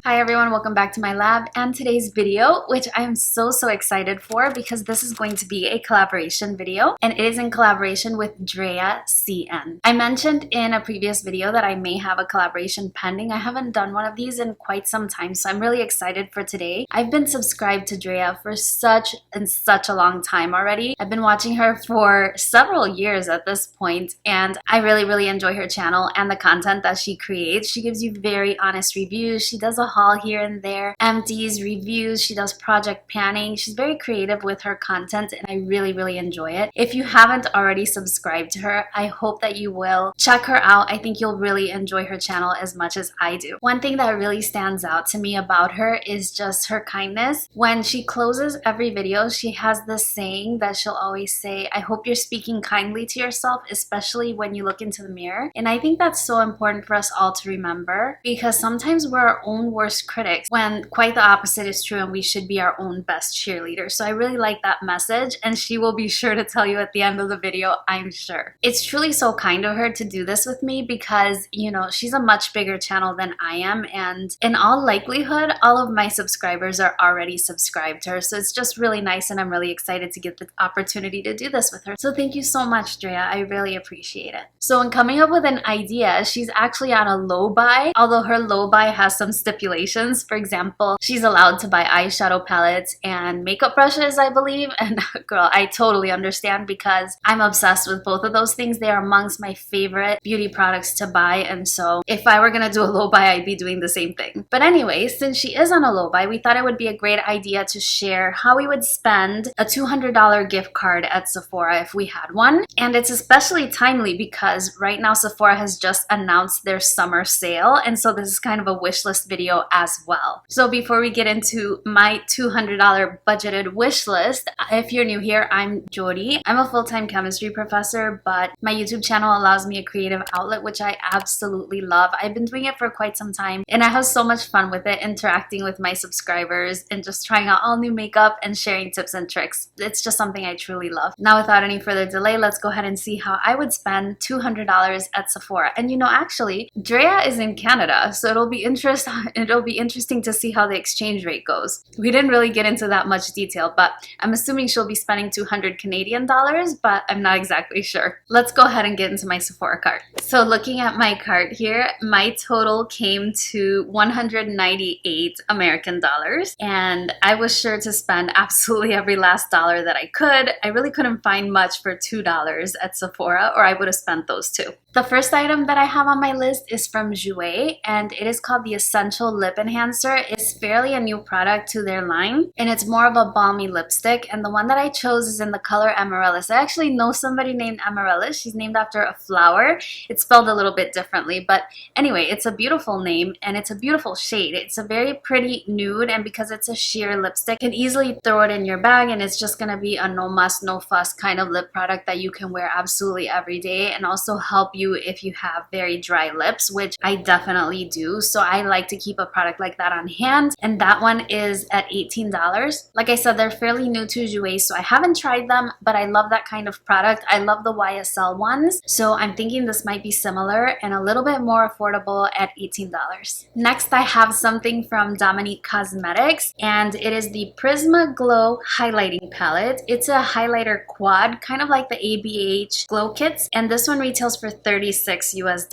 Hi everyone, welcome back to my lab and today's video, which I am so excited for because this is going to be a collaboration video and it is in collaboration with Drea CN. I mentioned in a previous video that I may have a collaboration pending. I haven't done one of these in quite some time, so I'm really excited for today. I've been subscribed to Drea for such a long time already. I've been watching her for several years at this point and I really enjoy her channel and the content that she creates. She gives you very honest reviews. She does a haul here and there, empties, reviews, she does project panning. She's very creative with her content and I really enjoy it. If you haven't already subscribed to her, I hope that you will. Check her out. I think you'll really enjoy her channel as much as I do. One thing that really stands out to me about her is just her kindness. When she closes every video, she has this saying that she'll always say, I hope you're speaking kindly to yourself, especially when you look into the mirror. And I think that's so important for us all to remember because sometimes we're our own worst critics when quite the opposite is true and we should be our own best cheerleader. So I really like that message and she will be sure to tell you at the end of the video, I'm sure. It's truly so kind of her to do this with me because, you know, she's a much bigger channel than I am and in all likelihood, all of my subscribers are already subscribed to her. So it's just really nice and I'm really excited to get the opportunity to do this with her. So thank you so much, Drea. I really appreciate it. So in coming up with an idea, she's actually on a low buy, although her low buy has some stipulations. For example, she's allowed to buy eyeshadow palettes and makeup brushes, I believe. And girl, I totally understand because I'm obsessed with both of those things. They are amongst my favorite beauty products to buy. And so if I were gonna do a low buy, I'd be doing the same thing. But anyway, since she is on a low buy, we thought it would be a great idea to share how we would spend a $200 gift card at Sephora if we had one. And it's especially timely because right now Sephora has just announced their summer sale. And so this is kind of a wish list video as well. So before we get into my $200 budgeted wish list, if you're new here, I'm Yori. I'm a full-time chemistry professor, but my YouTube channel allows me a creative outlet, which I absolutely love. I've been doing it for quite some time and I have so much fun with it, interacting with my subscribers and just trying out all new makeup and sharing tips and tricks. It's just something I truly love. Now, without any further delay, let's go ahead and see how I would spend $200 at Sephora. And you know, actually, Drea is in Canada, so it'll be interesting to see how the exchange rate goes. We didn't really get into that much detail, but I'm assuming she'll be spending 200 Canadian dollars, but I'm not exactly sure. Let's go ahead and get into my Sephora cart. So looking at my cart here, my total came to 198 American dollars, and I was sure to spend absolutely every last dollar that I could. I really couldn't find much for $2 at Sephora, or I would have spent those too. The first item that I have on my list is from Shoei, and it is called the Essential Lip Enhancer. It's fairly a new product to their line, and it's more of a balmy lipstick, and the one that I chose is in the color Amaryllis. I actually know somebody named Amaryllis. She's named after a flower. It's spelled a little bit differently, but anyway, it's a beautiful name, and it's a beautiful shade. It's a very pretty nude, and because it's a sheer lipstick, you can easily throw it in your bag, and it's just gonna be a no muss, no fuss kind of lip product that you can wear absolutely every day, and also help you if you have very dry lips, which I definitely do. So I like to keep a product like that on hand, and that one is at $18. Like I said, they're fairly new to Shoei, so I haven't tried them, but I love that kind of product. I love the YSL ones, so I'm thinking this might be similar and a little bit more affordable at $18. Next, I have something from Dominique Cosmetics, and it is the Prisma Glow Highlighting Palette. It's a highlighter quad, kind of like the ABH Glow Kits, and this one retails for $36 US,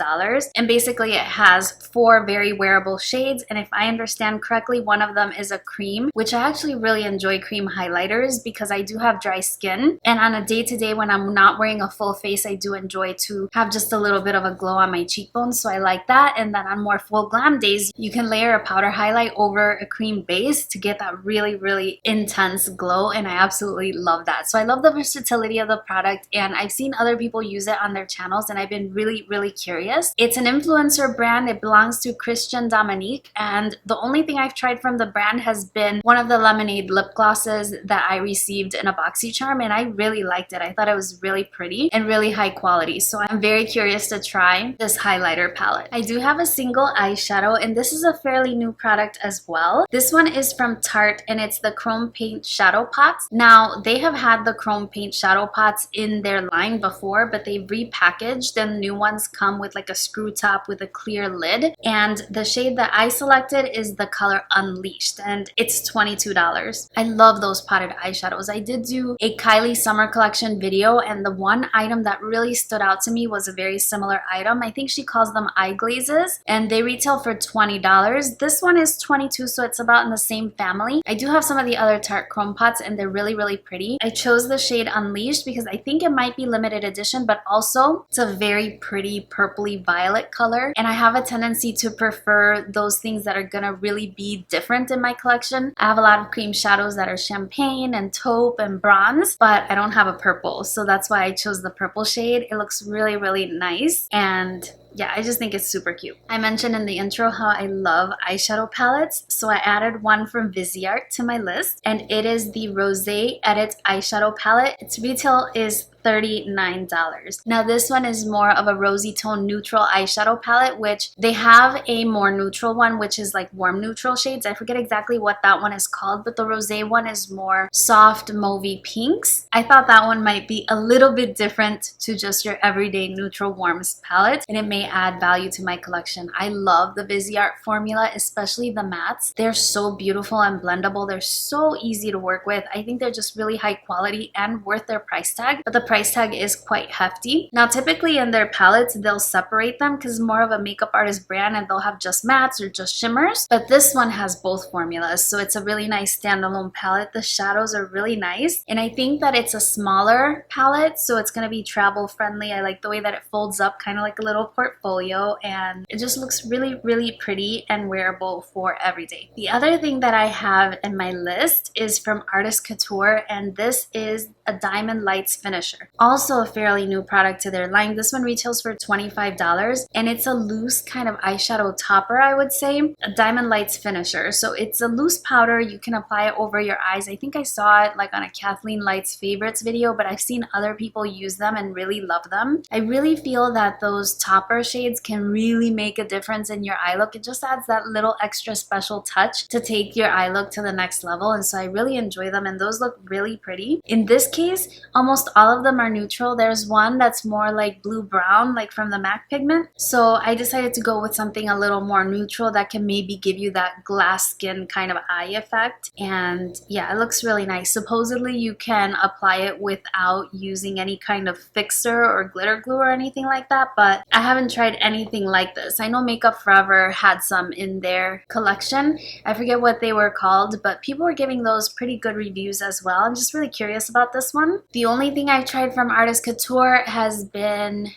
and basically it has 4 very wearable shades, and if I understand correctly, one of them is a cream, which I actually really enjoy cream highlighters because I do have dry skin, and on a day-to-day when I'm not wearing a full face, I do enjoy to have just a little bit of a glow on my cheekbones, so I like that. And then on more full glam days, you can layer a powder highlight over a cream base to get that really intense glow, and I absolutely love that. So I love the versatility of the product, and I've seen other people use it on their channels, and I've been really curious. It's an influencer brand. It belongs to Christian Dominique, and the only thing I've tried from the brand has been one of the lemonade lip glosses that I received in a BoxyCharm, and I really liked it. I thought it was really pretty and really high quality, so I'm very curious to try this highlighter palette. I do have a single eyeshadow, and this is a fairly new product as well. This one is from Tarte, and it's the Chrome Paint Shadow Pots. Now, they have had the Chrome Paint Shadow Pots in their line before, but they've repackaged, and new ones come with like a screw top with a clear lid. And the shade that I selected is the color Unleashed, and it's $22. I love those potted eyeshadows. I did do a Kylie Summer Collection video, and the one item that really stood out to me was a very similar item. I think she calls them eye glazes, and they retail for $20. This one is $22, so it's about in the same family. I do have some of the other Tarte Chrome Pots, and they're really, really pretty. I chose the shade Unleashed because I think it might be limited edition, but also it's a very pretty purpley violet color, and I have a tendency to prefer those things that are gonna really be different in my collection. I have a lot of cream shadows that are champagne and taupe and bronze, but I don't have a purple, so that's why I chose the purple shade. It looks really, really nice, and yeah, I just think it's super cute. I mentioned in the intro how I love eyeshadow palettes, so I added one from Vizier to my list, and it is the Rosé Edit eyeshadow palette. Its retail is $39. Now this one is more of a rosy tone neutral eyeshadow palette, which they have a more neutral one, which is like warm neutral shades. I forget exactly what that one is called, but the rosé one is more soft mauvey pinks. I thought that one might be a little bit different to just your everyday neutral warms palette, and it may add value to my collection. I love the Vizier formula, especially the mattes. They're so beautiful and blendable. They're so easy to work with. I think they're just really high quality and worth their price tag, but the price tag is quite hefty. Now typically in their palettes they'll separate them because more of a makeup artist brand, and they'll have just mattes or just shimmers, but this one has both formulas, so it's a really nice standalone palette. The shadows are really nice, and I think that it's a smaller palette, so it's going to be travel friendly. I like the way that it folds up kind of like a little portfolio, and it just looks really, really pretty and wearable for every day. The other thing that I have in my list is from Artist Couture, and this is a Diamond Lights finisher. Also a fairly new product to their line. This one retails for $25, and it's a loose kind of eyeshadow topper, I would say. A Diamond Lights finisher. So it's a loose powder. You can apply it over your eyes. I think I saw it like on a Kathleen Lights favorites video, but I've seen other people use them and really love them. I really feel that those topper shades can really make a difference in your eye look. It just adds that little extra special touch to take your eye look to the next level, and so I really enjoy them, and those look really pretty. In this case, almost all of them are neutral. There's one that's more like blue-brown, like from the MAC pigment. So I decided to go with something a little more neutral that can maybe give you that glass skin kind of eye effect. And yeah, it looks really nice. Supposedly you can apply it without using any kind of fixer or glitter glue or anything like that, but I haven't tried anything like this. I know Makeup Forever had some in their collection. I forget what they were called, but people were giving those pretty good reviews as well. I'm just really curious about this one. The only thing I've tried from Artist Couture has been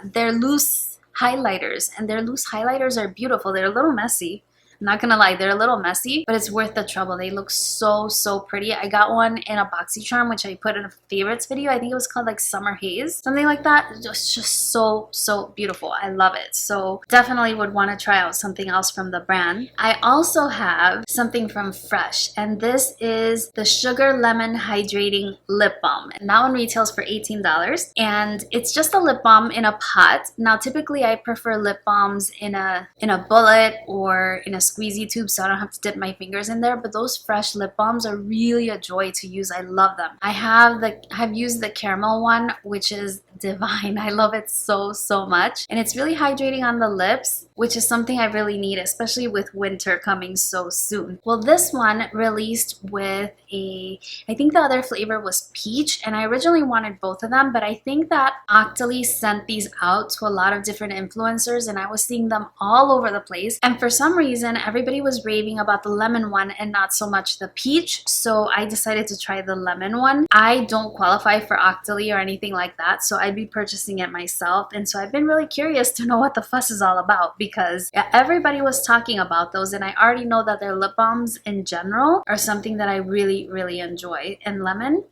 their loose highlighters, and their loose highlighters are beautiful. They're a little messy. I'm not gonna lie, they're a little messy, but it's worth the trouble. They look so, so pretty. I got one in a BoxyCharm, which I put in a favorites video. I think it was called like Summer Haze, something like that. It's just so, so beautiful. I love it. So definitely would want to try out something else from the brand. I also have something from Fresh, and this is the Sugar Lemon Hydrating Lip Balm. And that one retails for $18, and it's just a lip balm in a pot. Now typically I prefer lip balms in a bullet or in a squeezy tube, so I don't have to dip my fingers in there, but those Fresh lip balms are really a joy to use. I love them. I've used the caramel one, which is divine. I love it so, so much, and it's really hydrating on the lips, which is something I really need, especially with winter coming so soon. Well, this one released with I think the other flavor was peach, and I originally wanted both of them, but I think that Octoly sent these out to a lot of different influencers, and I was seeing them all over the place, and for some reason everybody was raving about the lemon one and not so much the peach, so I decided to try the lemon one. I don't qualify for Octoly or anything like that, so I'd be purchasing it myself, and so I've been really curious to know what the fuss is all about, because everybody was talking about those, and I already know that their lip balms in general are something that I really, really enjoy. And lemon,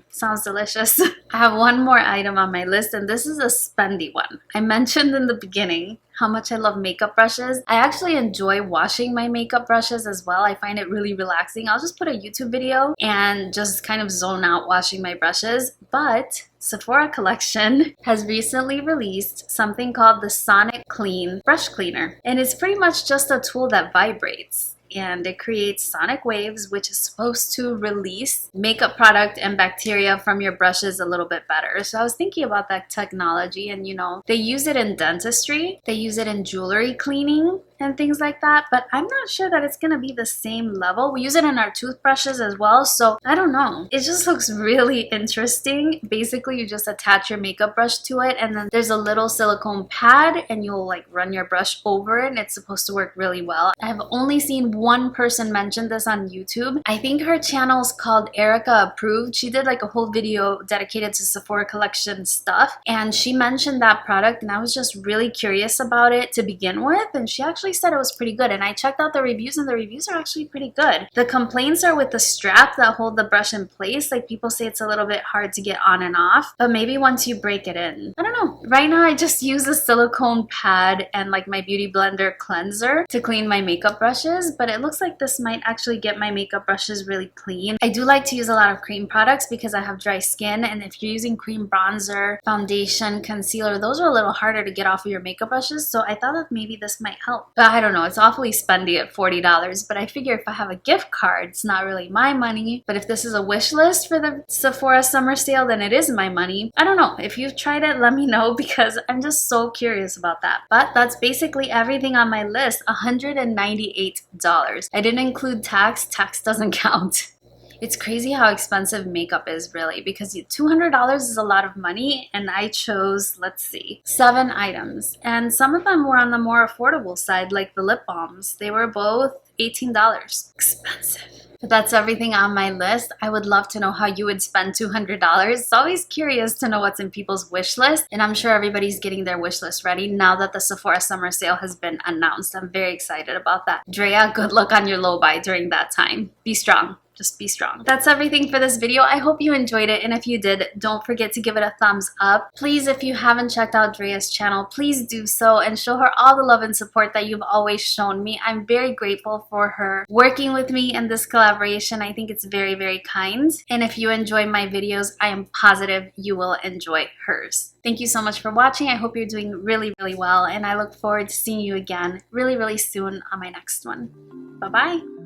sounds delicious. I have one more item on my list, and this is a spendy one. I mentioned in the beginning how much I love makeup brushes. I actually enjoy washing my makeup brushes as well. I find it really relaxing. I'll just put a YouTube video and just kind of zone out washing my brushes. But Sephora Collection has recently released something called the Sonic Clean Brush Cleaner. And it's pretty much just a tool that vibrates, and it creates sonic waves, which is supposed to release makeup product and bacteria from your brushes a little bit better. So I was thinking about that technology, and you know, they use it in dentistry, they use it in jewelry cleaning, and things like that, but I'm not sure that it's gonna be the same level. We use it in our toothbrushes as well, so I don't know. It just looks really interesting. Basically, you just attach your makeup brush to it, and then there's a little silicone pad, and you'll like run your brush over it, and it's supposed to work really well. I've only seen one person mention this on YouTube. I think her channel's called Erica Approved. She did like a whole video dedicated to Sephora Collection stuff, and she mentioned that product, and I was just really curious about it to begin with, and she actually said it was pretty good, and I checked out the reviews, and the reviews are actually pretty good. The complaints are with the strap that hold the brush in place. Like, people say it's a little bit hard to get on and off, but maybe once you break it in. I don't know. Right now I just use a silicone pad and like my beauty blender cleanser to clean my makeup brushes, but it looks like this might actually get my makeup brushes really clean. I do like to use a lot of cream products because I have dry skin, and if you're using cream bronzer, foundation, concealer, those are a little harder to get off of your makeup brushes, so I thought that maybe this might help. But I don't know, it's awfully spendy at $40, but I figure if I have a gift card, it's not really my money, but if this is a wish list for the Sephora Summer Sale, then it is my money. I don't know. If you've tried it, let me know because I'm just so curious about that. But that's basically everything on my list, $198. I didn't include tax. Tax doesn't count. It's crazy how expensive makeup is, really, because $200 is a lot of money, and I chose, let's see, 7 items. And some of them were on the more affordable side, like the lip balms. They were both $18. Expensive. But that's everything on my list. I would love to know how you would spend $200. It's always curious to know what's in people's wish list, and I'm sure everybody's getting their wish list ready now that the Sephora Summer Sale has been announced. I'm very excited about that. Drea, good luck on your low buy during that time. Be strong. Just be strong. That's everything for this video. I hope you enjoyed it, and if you did, don't forget to give it a thumbs up. Please, if you haven't checked out Drea's channel, please do so and show her all the love and support that you've always shown me. I'm very grateful for her working with me in this collaboration. I think it's very, very kind. And if you enjoy my videos, I am positive you will enjoy hers. Thank you so much for watching. I hope you're doing really, really well, and I look forward to seeing you again really, really soon on my next one. Bye-bye.